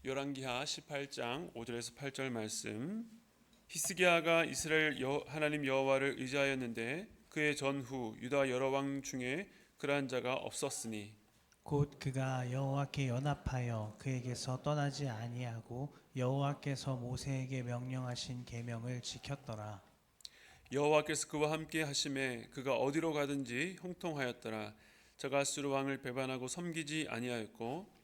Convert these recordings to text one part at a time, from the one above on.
열왕기하 18장 5절에서 8절 말씀. 히스기야가 이스라엘 하나님 여호와를 의지하였는데 그의 전후 유다 여러 왕 중에 그러한 자가 없었으니 곧 그가 여호와께 연합하여 그에게서 떠나지 아니하고 여호와께서 모세에게 명령하신 계명을 지켰더라. 여호와께서 그와 함께 하심에 그가 어디로 가든지 형통하였더라. 저가 수르 왕을 배반하고 섬기지 아니하였고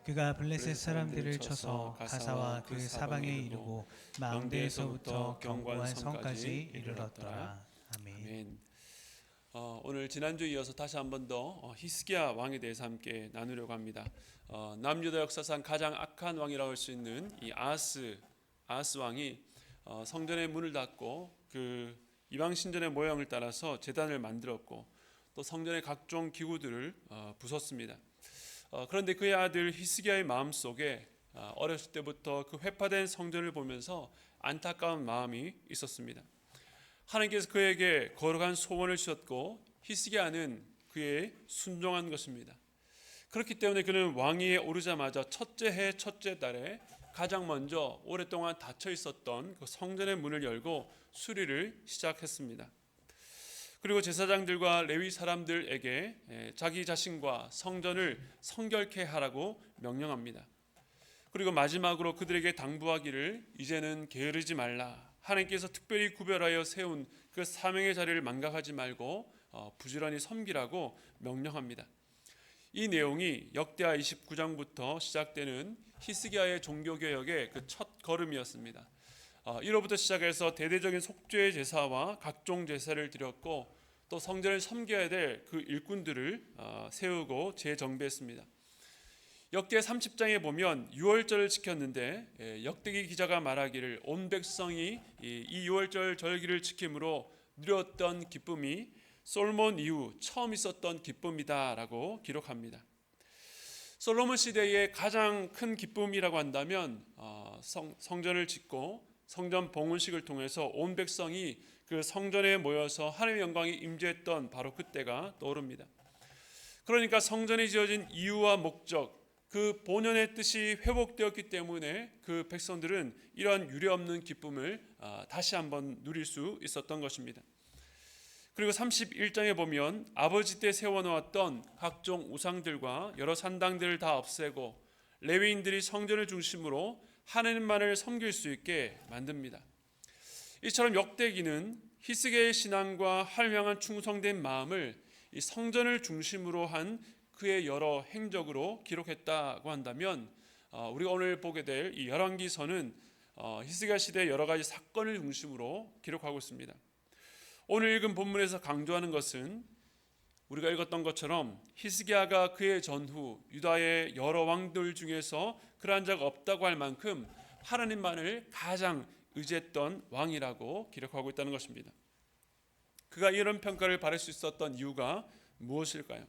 그가 블레셋 사람들을 쳐서 가사와 그 사방에 이르고 망대에서부터 견고한 성까지 이르렀더라. 아멘. 아멘. 오늘 지난주에 이어서 다시 한 번 더 히스기야 왕에 대해서 함께 나누려고 합니다. 남유다 역사상 가장 악한 왕이라고 할 수 있는 이 아하스 왕이 성전의 문을 닫고 그 이방 신전의 모양을 따라서 제단을 만들었고 또 성전의 각종 기구들을 부쉈습니다. 그런데 그의 아들 히스기야의 마음속에 어렸을 때부터 그 회파된 성전을 보면서 안타까운 마음이 있었습니다. 하나님께서 그에게 거룩한 소원을 주셨고 히스기야는 그의 순종한 것입니다. 그렇기 때문에 그는 왕위에 오르자마자 첫째 해 첫째 달에 가장 먼저 오랫동안 닫혀 있었던 그 성전의 문을 열고 수리를 시작했습니다. 그리고 제사장들과 레위 사람들에게 자기 자신과 성전을 성결케 하라고 명령합니다. 그리고 마지막으로 그들에게 당부하기를 이제는 게으르지 말라. 하나님께서 특별히 구별하여 세운 그 사명의 자리를 망각하지 말고 부지런히 섬기라고 명령합니다. 이 내용이 역대하 29장부터 시작되는 히스기야의 종교개혁의 그 첫 걸음이었습니다. 이로부터 시작해서 대대적인 속죄 제사와 각종 제사를 드렸고 또 성전을 섬겨야 될 그 일꾼들을 세우고 재정비했습니다. 역대 30장에 보면 유월절을 지켰는데 역대기 기자가 말하기를 온 백성이 이 유월절 절기를 지킴으로 누렸던 기쁨이 솔몬 이후 처음 있었던 기쁨이다라고 기록합니다. 솔로몬 시대의 가장 큰 기쁨이라고 한다면 성전을 짓고 성전 봉헌식을 통해서 온 백성이 그 성전에 모여서 하나님의 영광이 임재했던 바로 그때가 떠오릅니다. 그러니까 성전이 지어진 이유와 목적, 그 본연의 뜻이 회복되었기 때문에 그 백성들은 이러한 유례없는 기쁨을 다시 한번 누릴 수 있었던 것입니다. 그리고 31장에 보면 아버지 때 세워놓았던 각종 우상들과 여러 산당들을 다 없애고 레위인들이 성전을 중심으로 하나님만을 섬길 수 있게 만듭니다. 이처럼 역대기는 히스기야의 신앙과 하나님을 향한 충성된 마음을 이 성전을 중심으로 한 그의 여러 행적으로 기록했다고 한다면 우리가 오늘 보게 될 이 열왕기서는 히스기야 시대의 여러 가지 사건을 중심으로 기록하고 있습니다. 오늘 읽은 본문에서 강조하는 것은 우리가 읽었던 것처럼 히스기야가 그의 전후 유다의 여러 왕들 중에서 그러한 자가 없다고 할 만큼 하나님만을 가장 의지했던 왕이라고 기록하고 있다는 것입니다. 그가 이런 평가를 받을 수 있었던 이유가 무엇일까요?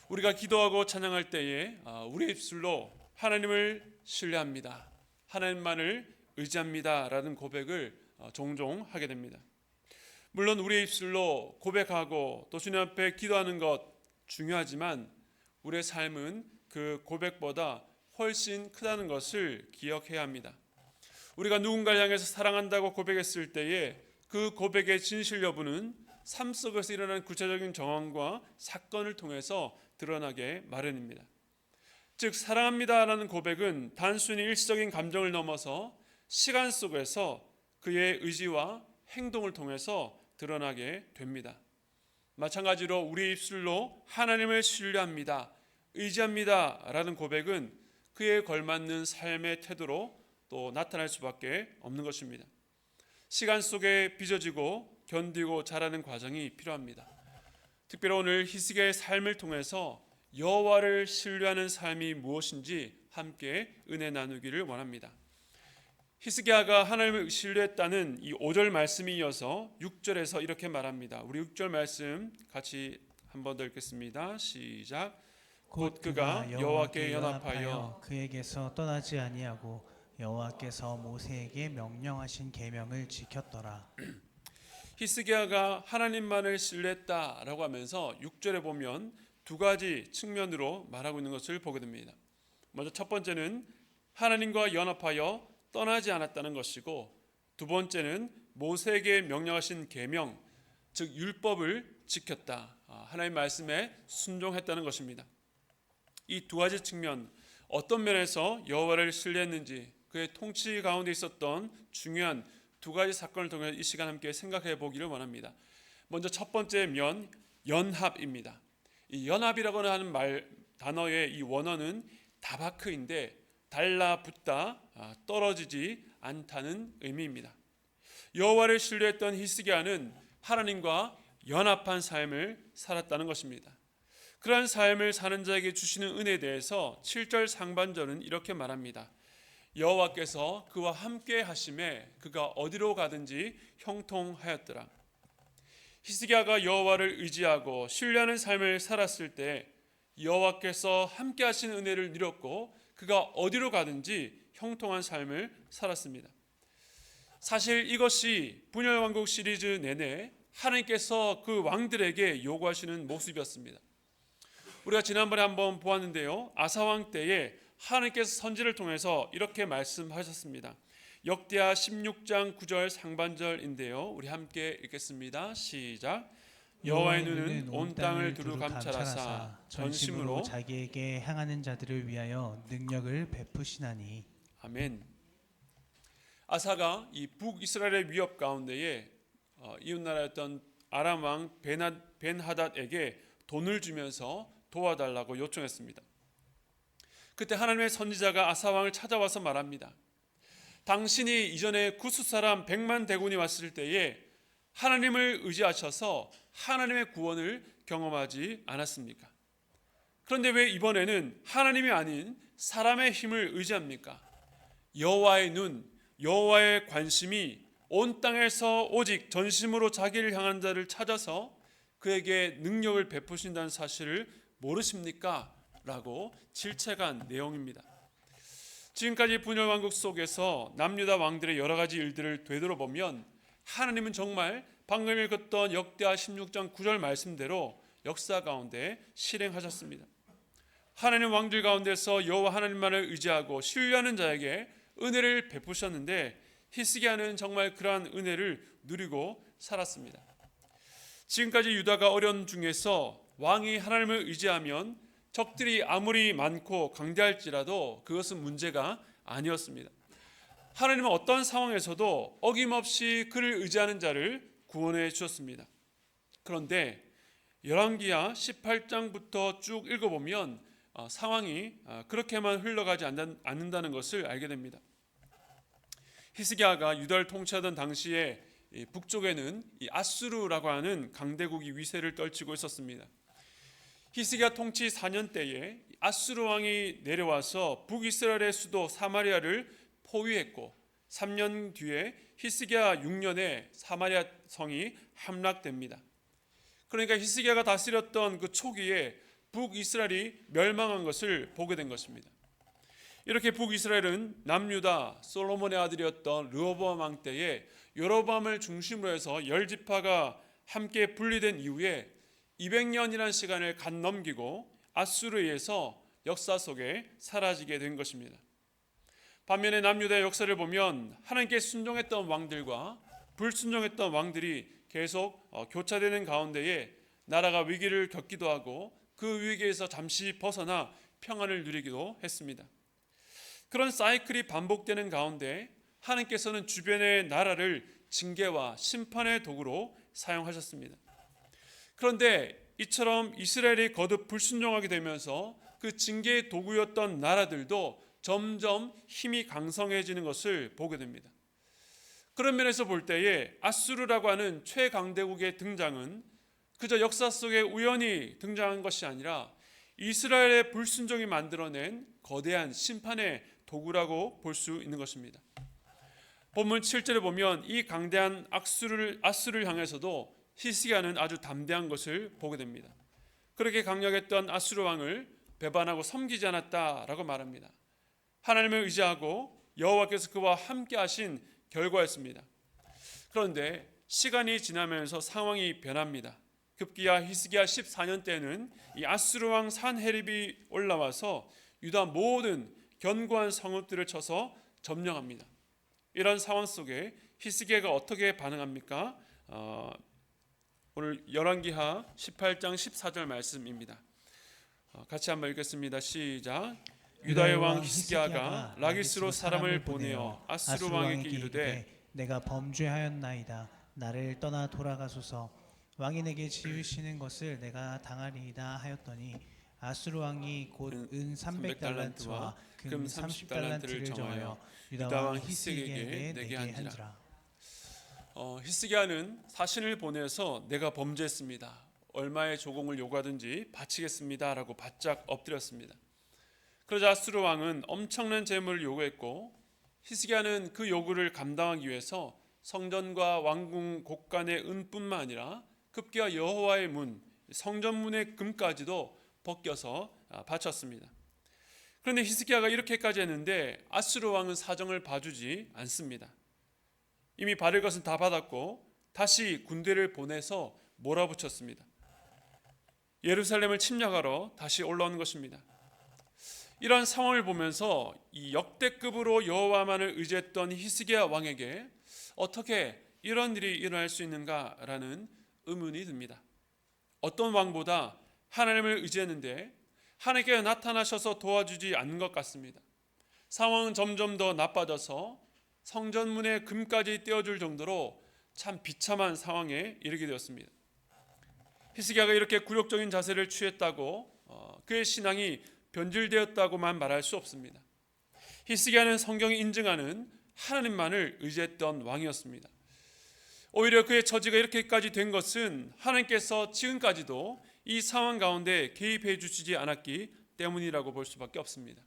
우리가 기도하고 찬양할 때에 우리의 입술로 하나님을 신뢰합니다, 하나님만을 의지합니다 라는 고백을 종종 하게 됩니다. 물론 우리의 입술로 고백하고 또 주님 앞에 기도하는 것 중요하지만 우리의 삶은 그 고백보다 훨씬 크다는 것을 기억해야 합니다. 우리가 누군가를 향해서 사랑한다고 고백했을 때에 그 고백의 진실 여부는 삶 속에서 일어난 구체적인 정황과 사건을 통해서 드러나게 마련입니다. 즉 사랑합니다라는 고백은 단순히 일시적인 감정을 넘어서 시간 속에서 그의 의지와 행동을 통해서 드러나게 됩니다. 마찬가지로 우리 입술로 하나님을 신뢰합니다, 의지합니다 라는 고백은 그에 걸맞는 삶의 태도로 또 나타날 수밖에 없는 것입니다. 시간 속에 빚어지고 견디고 자라는 과정이 필요합니다. 특별히 오늘 히스기야의 삶을 통해서 여호와를 신뢰하는 삶이 무엇인지 함께 은혜 나누기를 원합니다. 히스기야가 하나님을 신뢰했다는 이 5절 말씀이 이어서 6절에서 이렇게 말합니다. 우리 6절 말씀 같이 한 번 더 읽겠습니다. 시작. 곧 그가 여호와께 연합하여 그에게서 떠나지 아니하고 여호와께서 모세에게 명령하신 계명을 지켰더라. 히스기야가 하나님만을 신뢰했다라고 하면서 6절에 보면 두 가지 측면으로 말하고 있는 것을 보게 됩니다. 먼저 첫 번째는 하나님과 연합하여 떠나지 않았다는 것이고, 두 번째는 모세에게 명령하신 계명, 즉 율법을 지켰다. 하나님의 말씀에 순종했다는 것입니다. 이 두 가지 측면, 어떤 면에서 여호와를 신뢰했는지, 그의 통치 가운데 있었던 중요한 두 가지 사건을 통해 이 시간 함께 생각해 보기를 원합니다. 먼저 첫 번째 면, 연합입니다. 이 연합이라고 하는 단어의 이 원어는 다바크인데 달라붙다, 떨어지지 않다는 의미입니다. 여호와를 신뢰했던 히스기야는 하나님과 연합한 삶을 살았다는 것입니다. 그러한 삶을 사는 자에게 주시는 은혜에 대해서 7절 상반절은 이렇게 말합니다. 여호와께서 그와 함께 하심에 그가 어디로 가든지 형통하였더라. 히스기야가 여호와를 의지하고 신뢰하는 삶을 살았을 때 여호와께서 함께 하신 은혜를 누렸고 그가 어디로 가든지 형통한 삶을 살았습니다. 사실 이것이 분열왕국 시리즈 내내 하나님께서 그 왕들에게 요구하시는 모습이었습니다. 우리가 지난번에 한번 보았는데요, 아사왕 때에 하나님께서 선지를 통해서 이렇게 말씀하셨습니다. 역대하 16장 9절 상반절인데요, 우리 함께 읽겠습니다. 시작. 여호와의 눈은 온 땅을 두루 감찰하사 전심으로 자기에게 향하는 자들을 위하여 능력을 베푸시나니. 아멘. 아사가 이 북이스라엘의 위협 가운데에 이웃나라였던 아람 왕 벤하닷에게 돈을 주면서 도와달라고 요청했습니다. 그때 하나님의 선지자가 아사 왕을 찾아와서 말합니다. 당신이 이전에 구스 사람 100만 대군이 왔을 때에 하나님을 의지하셔서 하나님의 구원을 경험하지 않았습니까? 그런데 왜 이번에는 하나님이 아닌 사람의 힘을 의지합니까? 여호와의 눈, 여호와의 관심이 온 땅에서 오직 전심으로 자기를 향한 자를 찾아서 그에게 능력을 베푸신다는 사실을 모르십니까? 라고 질책한 내용입니다. 지금까지 분열왕국 속에서 남유다 왕들의 여러 가지 일들을 되돌아보면 하나님은 정말 방금 읽었던 역대하 16장 9절 말씀대로 역사 가운데 실행하셨습니다. 하나님 왕들 가운데서 여호와 하나님만을 의지하고 신뢰하는 자에게 은혜를 베푸셨는데 히스기야는 정말 그러한 은혜를 누리고 살았습니다. 지금까지 유다가 어려운 중에서 왕이 하나님을 의지하면 적들이 아무리 많고 강대할지라도 그것은 문제가 아니었습니다. 하나님은 어떤 상황에서도 어김없이 그를 의지하는 자를 구원해 주셨습니다. 그런데 열왕기하 18장부터 쭉 읽어보면 상황이 그렇게만 흘러가지 않는다는 것을 알게 됩니다. 히스기야가 유다를 통치하던 당시에 북쪽에는 아수르라고 하는 강대국이 위세를 떨치고 있었습니다. 히스기야 통치 4년 때에 아수르 왕이 내려와서 북이스라엘의 수도 사마리아를 포위했고 3년 뒤에 히스기야 6년에 사마리아 성이 함락됩니다. 그러니까 히스기야가 다스렸던 그 초기에 북이스라엘이 멸망한 것을 보게 된 것입니다. 이렇게 북이스라엘은 남유다 솔로몬의 아들이었던 르호보암 왕 때에 여로보암을 중심으로 해서 10지파가 함께 분리된 이후에 200년이라는 시간을 간 넘기고 아수르에 의해서 역사 속에 사라지게 된 것입니다. 반면에 남유다의 역사를 보면 하나님께 순종했던 왕들과 불순종했던 왕들이 계속 교차되는 가운데에 나라가 위기를 겪기도 하고 그 위기에서 잠시 벗어나 평안을 누리기도 했습니다. 그런 사이클이 반복되는 가운데 하나님께서는 주변의 나라를 징계와 심판의 도구로 사용하셨습니다. 그런데 이처럼 이스라엘이 거듭 불순종하게 되면서 그 징계의 도구였던 나라들도 점점 힘이 강성해지는 것을 보게 됩니다. 그런 면에서 볼 때에 아수르라고 하는 최강대국의 등장은 그저 역사 속에 우연히 등장한 것이 아니라 이스라엘의 불순종이 만들어낸 거대한 심판의 도구라고 볼 수 있는 것입니다. 본문 7절에 보면 이 강대한 아수르를 향해서도 히스기야는 아주 담대한 것을 보게 됩니다. 그렇게 강력했던 아수르 왕을 배반하고 섬기지 않았다라고 말합니다. 하나님을 의지하고 여호와께서 그와 함께 하신 결과였습니다. 그런데 시간이 지나면서 상황이 변합니다. 급기야 히스기야 14년 때는 이 아수르 왕 산헤립이 올라와서 유다 모든 견고한 성읍들을 쳐서 점령합니다. 이런 상황 속에 히스기야가 어떻게 반응합니까? 오늘 열왕기하 18장 14절 말씀입니다. 같이 한번 읽겠습니다. 시작. 유다의 왕 히스기야가 라기스로 사람을 보내어 아수르 왕에게 이르되 내가 범죄하였나이다. 나를 떠나 돌아가소서. 왕이 내게 지으시는 것을 내가 당하리이다 하였더니 아수르 왕이 곧 은 300달란트와 금 30달란트를 정하여 유다 왕 히스기야에게 내게 한지라. 히스기야는 사신을 보내서 내가 범죄했습니다. 얼마의 조공을 요구하든지 바치겠습니다 라고 바짝 엎드렸습니다. 그러자 아수르 왕은 엄청난 재물을 요구했고 히스기야는 그 요구를 감당하기 위해서 성전과 왕궁 곳간의 은뿐만 아니라 급기야 여호와의 문, 성전문의 금까지도 벗겨서 바쳤습니다. 그런데 히스기야가 이렇게까지 했는데 아수르 왕은 사정을 봐주지 않습니다. 이미 받을 것은 다 받았고 다시 군대를 보내서 몰아붙였습니다. 예루살렘을 침략하러 다시 올라오는 것입니다. 이러한 상황을 보면서 이 역대급으로 여호와만을 의지했던 히스기야 왕에게 어떻게 이런 일이 일어날 수 있는가라는 의문이 듭니다. 어떤 왕보다 하나님을 의지했는데 하나님께 나타나셔서 도와주지 않는 것 같습니다. 상황은 점점 더 나빠져서 성전문의 금까지 떼어줄 정도로 참 비참한 상황에 이르게 되었습니다. 히스기야가 이렇게 굴욕적인 자세를 취했다고 그의 신앙이 변질되었다고만 말할 수 없습니다. 히스기야는 성경이 인증하는 하나님만을 의지했던 왕이었습니다. 오히려 그의 처지가 이렇게까지 된 것은 하나님께서 지금까지도 이 상황 가운데 개입해 주시지 않았기 때문이라고 볼 수밖에 없습니다.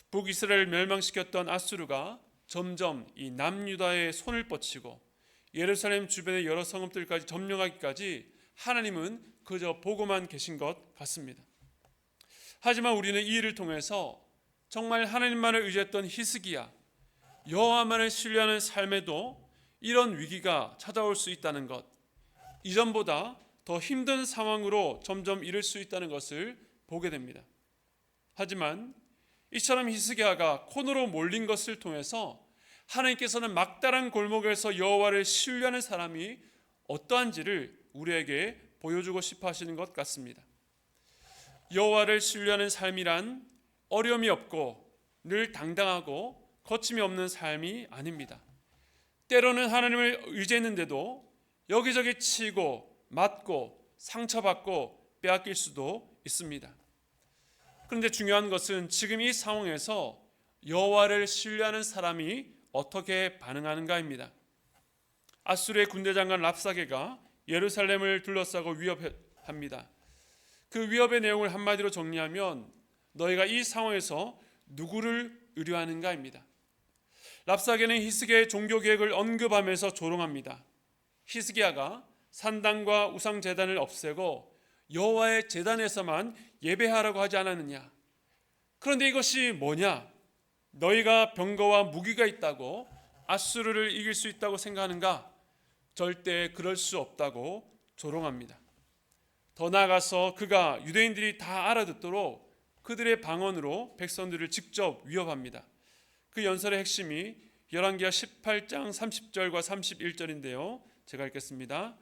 북이스라엘을 멸망시켰던 아수르가 점점 이 남유다의 손을 뻗치고 예루살렘 주변의 여러 성읍들까지 점령하기까지 하나님은 그저 보고만 계신 것 같습니다. 하지만 우리는 이 일을 통해서 정말 하나님만을 의지했던 히스기야, 여호와만을 신뢰하는 삶에도 이런 위기가 찾아올 수 있다는 것, 이전보다 더 힘든 상황으로 점점 이를 수 있다는 것을 보게 됩니다. 하지만 이처럼 히스기야가 코너로 몰린 것을 통해서 하나님께서는 막다른 골목에서 여호와를 신뢰하는 사람이 어떠한지를 우리에게 보여주고 싶어 하시는 것 같습니다. 여호와를 신뢰하는 삶이란 어려움이 없고 늘 당당하고 거침이 없는 삶이 아닙니다. 때로는 하나님을 의지했는데도 여기저기 치고 맞고 상처받고 빼앗길 수도 있습니다. 그런데 중요한 것은 지금 이 상황에서 여호와를 신뢰하는 사람이 어떻게 반응하는가입니다. 아수르의 군대 장관 랍사게가 예루살렘을 둘러싸고 위협합니다. 그 위협의 내용을 한마디로 정리하면 너희가 이 상황에서 누구를 의뢰하는가입니다. 랍사게는 히스기야의 종교 계획을 언급하면서 조롱합니다. 히스기야가 산당과 우상 제단을 없애고 여호와의 제단에서만 예배하라고 하지 않았느냐? 그런데 이것이 뭐냐? 너희가 병거와 무기가 있다고 아수르를 이길 수 있다고 생각하는가? 절대 그럴 수 없다고 조롱합니다. 더 나아가서 그가 유대인들이 다 알아듣도록 그들의 방언으로 백성들을 직접 위협합니다. 그 연설의 핵심이 열왕기하 18장 30절과 31절인데요. 제가 읽겠습니다.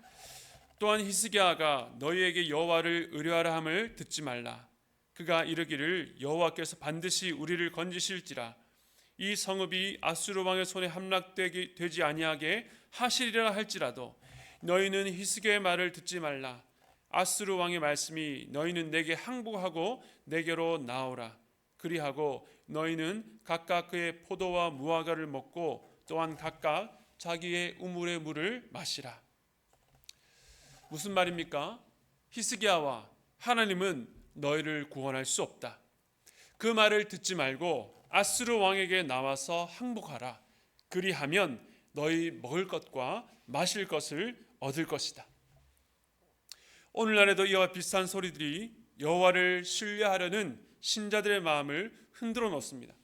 또한 히스기야가 너희에게 여호와를 의뢰하라 함을 듣지 말라. 그가 이르기를 여호와께서 반드시 우리를 건지실지라. 이 성읍이 아수르 왕의 손에 함락되지 아니하게 하시리라 할지라도 너희는 히스기야의 말을 듣지 말라. 아수르 왕의 말씀이 너희는 내게 항복하고 내게로 나오라. 그리하고 너희는 각각 그의 포도와 무화과를 먹고 또한 각각 자기의 우물의 물을 마시라. 무슨 말입니까? 히스기야와 하나님은 너희를 구원할 수 없다. 그 말을 듣지 말고 아수르 왕에게 나와서 항복하라. 그리하면 너희 먹을 것과 마실 것을 얻을 것이다. 오늘날에도 이와 비슷한 소리들이 여호와를 신뢰하려는 신자들의 마음을 흔들어 놓습니다.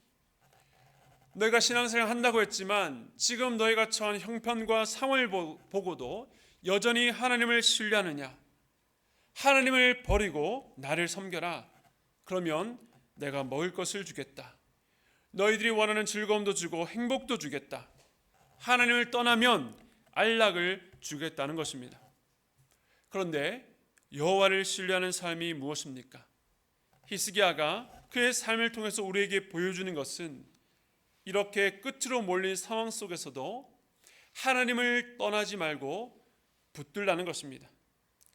너희가 신앙생활 한다고 했지만 지금 너희가 처한 형편과 상황을 보고도 여전히 하나님을 신뢰하느냐? 하나님을 버리고 나를 섬겨라. 그러면 내가 먹을 것을 주겠다. 너희들이 원하는 즐거움도 주고 행복도 주겠다. 하나님을 떠나면 안락을 주겠다는 것입니다. 그런데 여호와를 신뢰하는 삶이 무엇입니까? 히스기야가 그의 삶을 통해서 우리에게 보여주는 것은 이렇게 끝으로 몰린 상황 속에서도 하나님을 떠나지 말고 붙들라는 것입니다.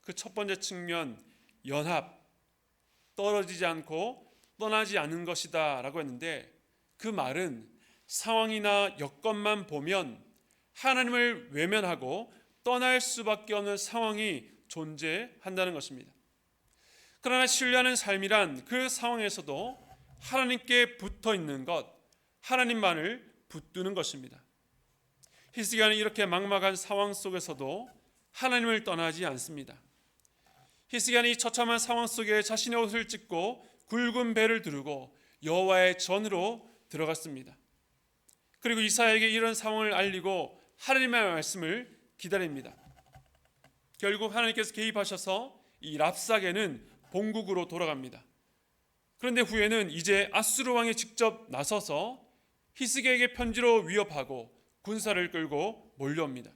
그 첫 번째 측면, 연합, 떨어지지 않고 떠나지 않는 것이다 라고 했는데, 그 말은 상황이나 여건만 보면 하나님을 외면하고 떠날 수밖에 없는 상황이 존재한다는 것입니다. 그러나 신뢰하는 삶이란 그 상황에서도 하나님께 붙어 있는 것, 하나님만을 붙드는 것입니다. 히스기야는 이렇게 막막한 상황 속에서도 하나님을 떠나지 않습니다. 히스기야는 이 처참한 상황 속에 자신의 옷을 찢고 굵은 배를 두르고 여호와의 전으로 들어갔습니다. 그리고 이사야에게 이런 상황을 알리고 하나님의 말씀을 기다립니다. 결국 하나님께서 개입하셔서 이 랍사게는 본국으로 돌아갑니다. 그런데 후에는 이제 아수르 왕이 직접 나서서 히스기야에게 편지로 위협하고 군사를 끌고 몰려옵니다.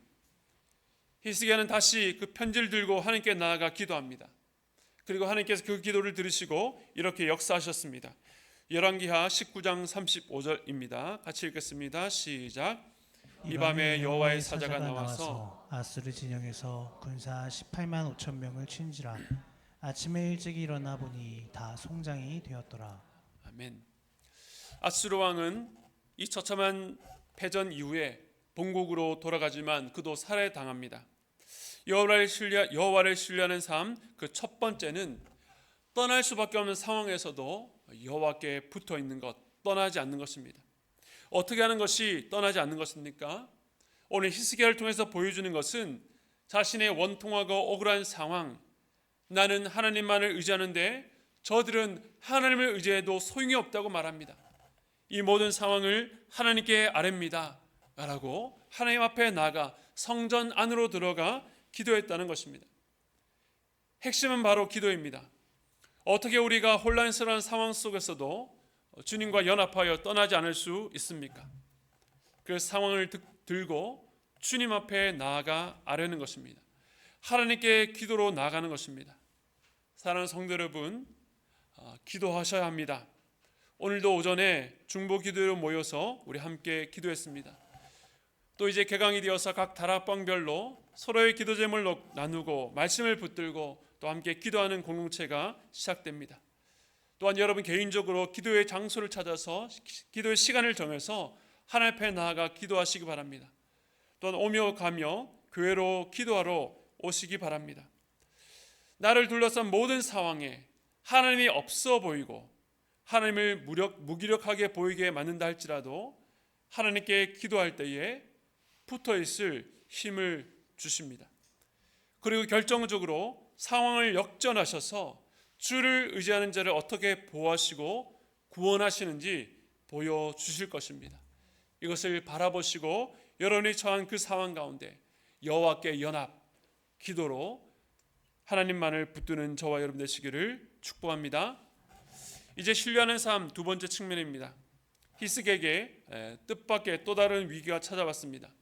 히스기야는 다시 그 편지를 들고 하나님께 나아가 기도합니다. 그리고 하나님께서 그 기도를 들으시고 이렇게 역사하셨습니다. 열왕기하 19장 35절입니다. 같이 읽겠습니다. 시작. 이 밤에 여호와의 사자가 나와서 아수르 진영에서 군사 18만 5천 명을 친지라. 아침에 일찍 일어나 보니 다 송장이 되었더라. 아멘. 아수르 왕은 이 처참한 패전 이후에 본국으로 돌아가지만 그도 살해당합니다. 여호와를 신뢰하는 삶, 그 첫 번째는 떠날 수밖에 없는 상황에서도 여호와께 붙어 있는 것, 떠나지 않는 것입니다. 어떻게 하는 것이 떠나지 않는 것입니까? 오늘 히스기야를 통해서 보여주는 것은 자신의 원통하고 억울한 상황, 나는 하나님만을 의지하는데 저들은 하나님을 의지해도 소용이 없다고 말합니다. 이 모든 상황을 하나님께 아뢰입니다 라고 하나님 앞에 나가 성전 안으로 들어가 기도했다는 것입니다. 핵심은 바로 기도입니다. 어떻게 우리가 혼란스러운 상황 속에서도 주님과 연합하여 떠나지 않을 수 있습니까? 그 상황을 들고 주님 앞에 나아가 아뢰는 것입니다. 하나님께 기도로 나아가는 것입니다. 사랑하는 성도 여러분, 기도하셔야 합니다. 오늘도 오전에 중보 기도로 모여서 우리 함께 기도했습니다. 또 이제 개강이 되어서 각 다락방별로 서로의 기도 제목을 나누고 말씀을 붙들고 또 함께 기도하는 공동체가 시작됩니다. 또한 여러분 개인적으로 기도의 장소를 찾아서 기도의 시간을 정해서 하나님 앞에 나아가 기도하시기 바랍니다. 또한 오며 가며 교회로 기도하러 오시기 바랍니다. 나를 둘러싼 모든 상황에 하나님이 없어 보이고 하나님을 무기력하게 보이게 만든다 할지라도 하나님께 기도할 때에 붙어 있을 힘을 주십니다. 그리고 결정적으로 상황을 역전하셔서 주를 의지하는 자를 어떻게 보호하시고 구원하시는지 보여주실 것입니다. 이것을 바라보시고 여러분이 처한 그 상황 가운데 여호와께 연합, 기도로 하나님만을 붙드는 저와 여러분 되시기를 축복합니다. 이제 신뢰하는 삶 두 번째 측면입니다. 히스기야에게 뜻밖의 또 다른 위기가 찾아왔습니다.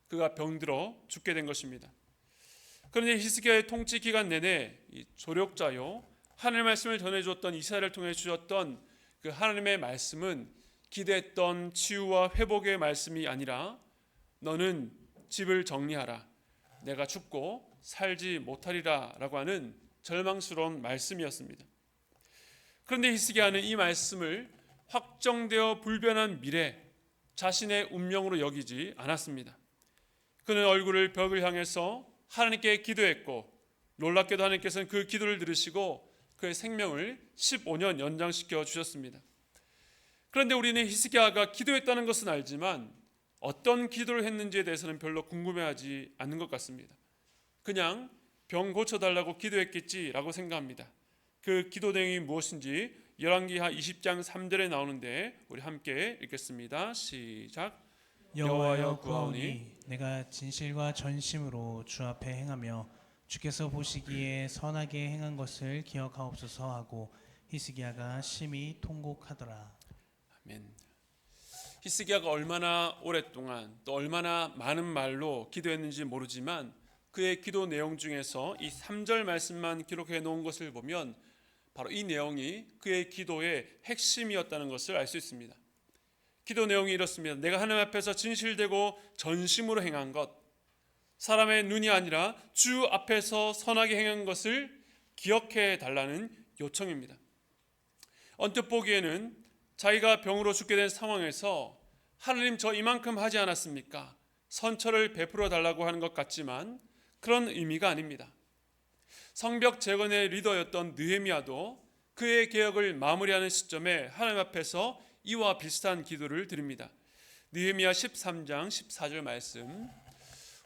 그가 병들어 죽게 된 것입니다. 그런데 히스기야의 통치 기간 내내 이 조력자요 하나님의 말씀을 전해주었던 이사야를 통해 주셨던 그 하나님의 말씀은 기대했던 치유와 회복의 말씀이 아니라 너는 집을 정리하라, 내가 죽고 살지 못하리라 라고 하는 절망스러운 말씀이었습니다. 그런데 히스기야는 이 말씀을 확정되어 불변한 미래 자신의 운명으로 여기지 않았습니다. 그는 얼굴을 벽을 향해서 하나님께 기도했고 놀랍게도 하나님께서는 그 기도를 들으시고 그의 생명을 15년 연장시켜 주셨습니다. 그런데 우리는 히스기야가 기도했다는 것은 알지만 어떤 기도를 했는지에 대해서는 별로 궁금해하지 않는 것 같습니다. 그냥 병 고쳐달라고 기도했겠지라고 생각합니다. 그 기도 내용이 무엇인지 열왕기하 20장 3절에 나오는데 우리 함께 읽겠습니다. 시작. 여호와여 구하오니 내가 진실과 전심으로 주 앞에 행하며 주께서 보시기에 선하게 행한 것을 기억하옵소서 하고 히스기야가 심히 통곡하더라. 아멘. 히스기야가 얼마나 오랫동안 또 얼마나 많은 말로 기도했는지 모르지만 그의 기도 내용 중에서 이 3절 말씀만 기록해 놓은 것을 보면 바로 이 내용이 그의 기도의 핵심이었다는 것을 알 수 있습니다. 기도 내용이 이렇습니다. 내가 하나님 앞에서 진실되고 전심으로 행한 것, 사람의 눈이 아니라 주 앞에서 선하게 행한 것을 기억해 달라는 요청입니다. 언뜻 보기에는 자기가 병으로 죽게 된 상황에서 하나님 저 이만큼 하지 않았습니까? 선처를 베풀어 달라고 하는 것 같지만 그런 의미가 아닙니다. 성벽 재건의 리더였던 느헤미야도 그의 개혁을 마무리하는 시점에 하나님 앞에서 이와 비슷한 기도를 드립니다. 느헤미야 13장 14절 말씀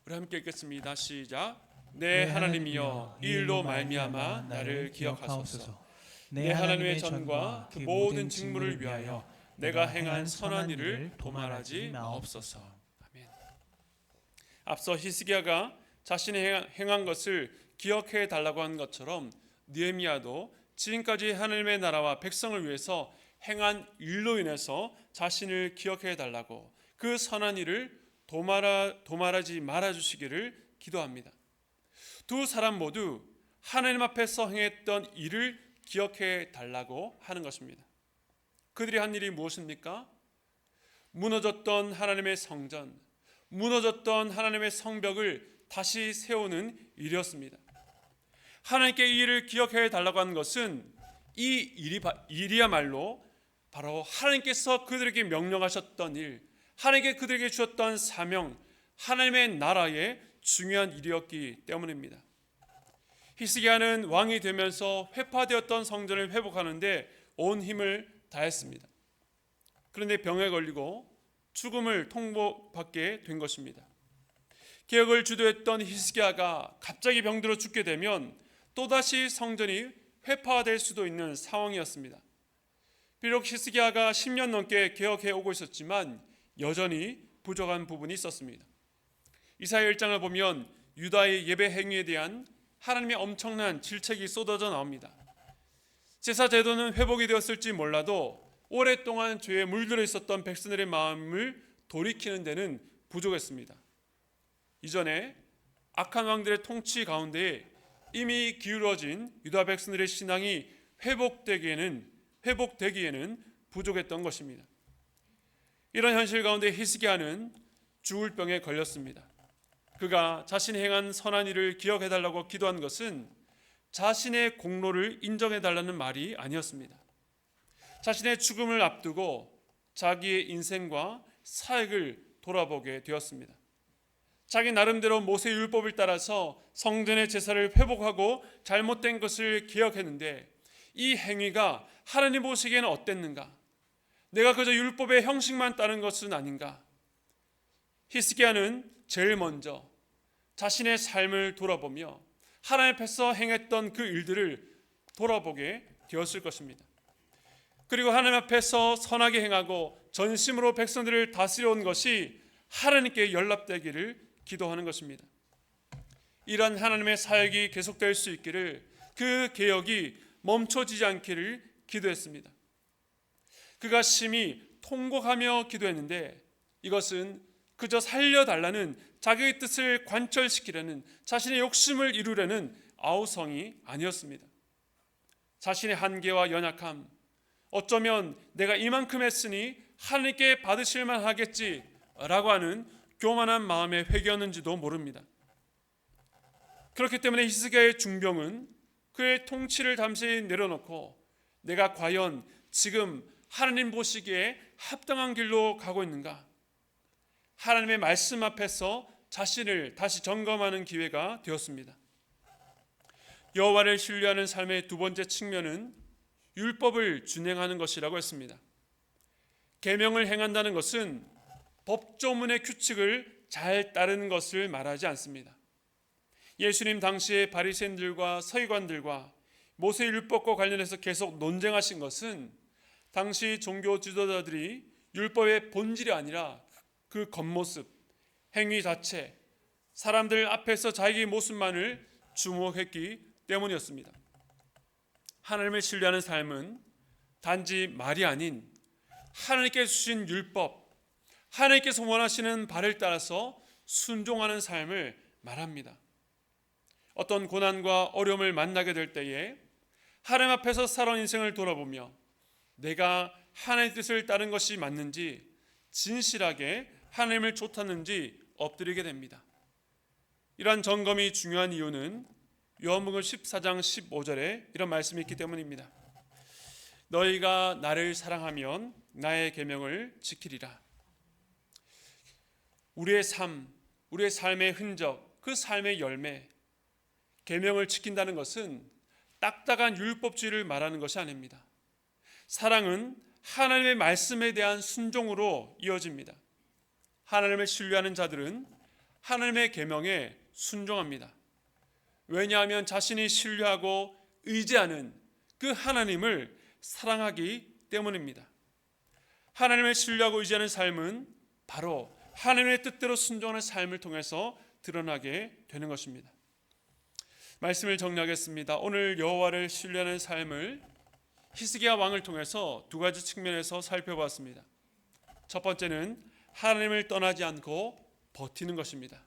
우리 함께 읽겠습니다. 시작. 내 하나님이여 이 일로 말미암아 나를 기억하소서. 내 하나님의 전과 그 모든 직무를 위하여 내가 행한 선한 일을 도말하지 마옵소서. 아멘. 앞서 히스기야가 자신이 행한 것을 기억해 달라고 한 것처럼 느헤미야도 지금까지 하나님의 나라와 백성을 위해서 행한 일로 인해서 자신을 기억해 달라고 그 선한 일을 도말하지 말아 주시기를 기도합니다. 두 사람 모두 하나님 앞에서 행했던 일을 기억해 달라고 하는 것입니다. 그들이 한 일이 무엇입니까? 무너졌던 하나님의 성전, 무너졌던 하나님의 성벽을 다시 세우는 일이었습니다. 하나님께 이 일을 기억해 달라고 하는 것은 이 일이야말로 바로 하나님께서 그들에게 명령하셨던 일, 하나님께 그들에게 주셨던 사명, 하나님의 나라의 중요한 일이었기 때문입니다. 히스기야는 왕이 되면서 회파되었던 성전을 회복하는데 온 힘을 다했습니다. 그런데 병에 걸리고 죽음을 통보받게 된 것입니다. 개혁을 주도했던 히스기야가 갑자기 병들어 죽게 되면 또다시 성전이 회파될 수도 있는 상황이었습니다. 비록 히스기야가 10년 넘게 개혁해 오고 있었지만 여전히 부족한 부분이 있었습니다. 이사야 1장을 보면 유다의 예배 행위에 대한 하나님의 엄청난 질책이 쏟아져 나옵니다. 제사 제도는 회복이 되었을지 몰라도 오랫동안 죄에 물들어 있었던 백성들의 마음을 돌이키는 데는 부족했습니다. 이전에 악한 왕들의 통치 가운데 이미 기울어진 유다 백성들의 신앙이 회복되기에는 부족했던 것입니다. 이런 현실 가운데 히스기야는 죽을 병에 걸렸습니다. 그가 자신이 행한 선한 일을 기억해달라고 기도한 것은 자신의 공로를 인정해달라는 말이 아니었습니다. 자신의 죽음을 앞두고 자기의 인생과 사역을 돌아보게 되었습니다. 자기 나름대로 모세 율법을 따라서 성전의 제사를 회복하고 잘못된 것을 기억했는데 이 행위가 하나님 보시기에는 어땠는가? 내가 그저 율법의 형식만 따른 것은 아닌가? 히스기야는 제일 먼저 자신의 삶을 돌아보며 하나님 앞에서 행했던 그 일들을 돌아보게 되었을 것입니다. 그리고 하나님 앞에서 선하게 행하고 전심으로 백성들을 다스려온 것이 하나님께 연락되기를 기도하는 것입니다. 이런 하나님의 사역이 계속될 수 있기를, 그 개혁이 멈춰지지 않기를 기도했습니다. 그가 심히 통곡하며 기도했는데 이것은 그저 살려달라는 자기의 뜻을 관철시키려는, 자신의 욕심을 이루려는 아우성이 아니었습니다. 자신의 한계와 연약함, 어쩌면 내가 이만큼 했으니 하나님께 받으실만 하겠지라고 하는 교만한 마음의 회개였는지도 모릅니다. 그렇기 때문에 히스기야의 중병은 그의 통치를 잠시 내려놓고 내가 과연 지금 하나님 보시기에 합당한 길로 가고 있는가? 하나님의 말씀 앞에서 자신을 다시 점검하는 기회가 되었습니다. 여호와를 신뢰하는 삶의 두 번째 측면은 율법을 준행하는 것이라고 했습니다. 계명을 행한다는 것은 법조문의 규칙을 잘 따르는 것을 말하지 않습니다. 예수님 당시의 바리새인들과 서기관들과 모세 율법과 관련해서 계속 논쟁하신 것은 당시 종교 지도자들이 율법의 본질이 아니라 그 겉모습, 행위 자체, 사람들 앞에서 자기 모습만을 주목했기 때문이었습니다. 하나님을 신뢰하는 삶은 단지 말이 아닌 하나님께 주신 율법, 하나님께서 원하시는 바를 따라서 순종하는 삶을 말합니다. 어떤 고난과 어려움을 만나게 될 때에 하나님 앞에서 살아온 인생을 돌아보며 내가 하나님의 뜻을 따른 것이 맞는지, 진실하게 하나님을 좇았는지 엎드리게 됩니다. 이러한 점검이 중요한 이유는 요한복음 14장 15절에 이런 말씀이 있기 때문입니다. 너희가 나를 사랑하면 나의 계명을 지키리라. 우리의 삶, 우리의 삶의 흔적, 그 삶의 열매, 계명을 지킨다는 것은 딱딱한 율법주의를 말하는 것이 아닙니다. 사랑은 하나님의 말씀에 대한 순종으로 이어집니다. 하나님을 신뢰하는 자들은 하나님의 계명에 순종합니다. 왜냐하면 자신이 신뢰하고 의지하는 그 하나님을 사랑하기 때문입니다. 하나님을 신뢰하고 의지하는 삶은 바로 하나님의 뜻대로 순종하는 삶을 통해서 드러나게 되는 것입니다. 말씀을 정리하겠습니다. 오늘 여호와를 신뢰하는 삶을 히스기야 왕을 통해서 두 가지 측면에서 살펴봤습니다. 첫 번째는 하나님을 떠나지 않고 버티는 것입니다.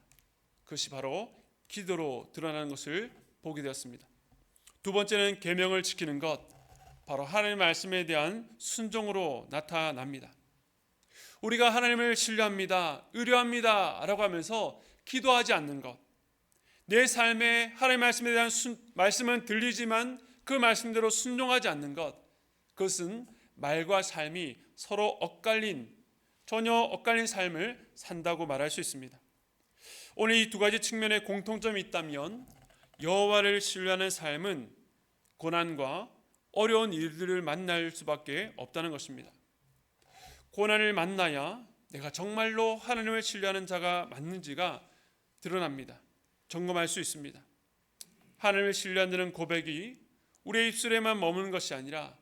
그것이 바로 기도로 드러나는 것을 보게 되었습니다. 두 번째는 계명을 지키는 것, 바로 하나님의 말씀에 대한 순종으로 나타납니다. 우리가 하나님을 신뢰합니다, 의뢰합니다 라고 하면서 기도하지 않는 것, 내 삶에 하나님의 말씀에 대한 말씀은 들리지만 그 말씀대로 순종하지 않는 것, 그것은 말과 삶이 서로 전혀 엇갈린 삶을 산다고 말할 수 있습니다. 오늘 이 두 가지 측면에 공통점이 있다면 여호와를 신뢰하는 삶은 고난과 어려운 일들을 만날 수밖에 없다는 것입니다. 고난을 만나야 내가 정말로 하나님을 신뢰하는 자가 맞는지가 드러납니다. 점검할 수 있습니다. 하나님을 신뢰한다는 고백이 우리의 입술에만 머무는 것이 아니라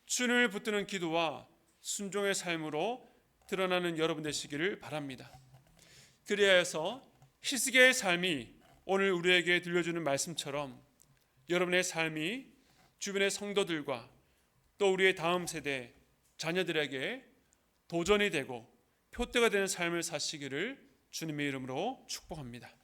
주님을 붙드는 기도와 순종의 삶으로 드러나는 여러분 되시기를 바랍니다. 그래야 해서 히스기야의 삶이 오늘 우리에게 들려주는 말씀처럼 여러분의 삶이 주변의 성도들과 또 우리의 다음 세대 자녀들에게 도전이 되고 표대가 되는 삶을 사시기를 주님의 이름으로 축복합니다.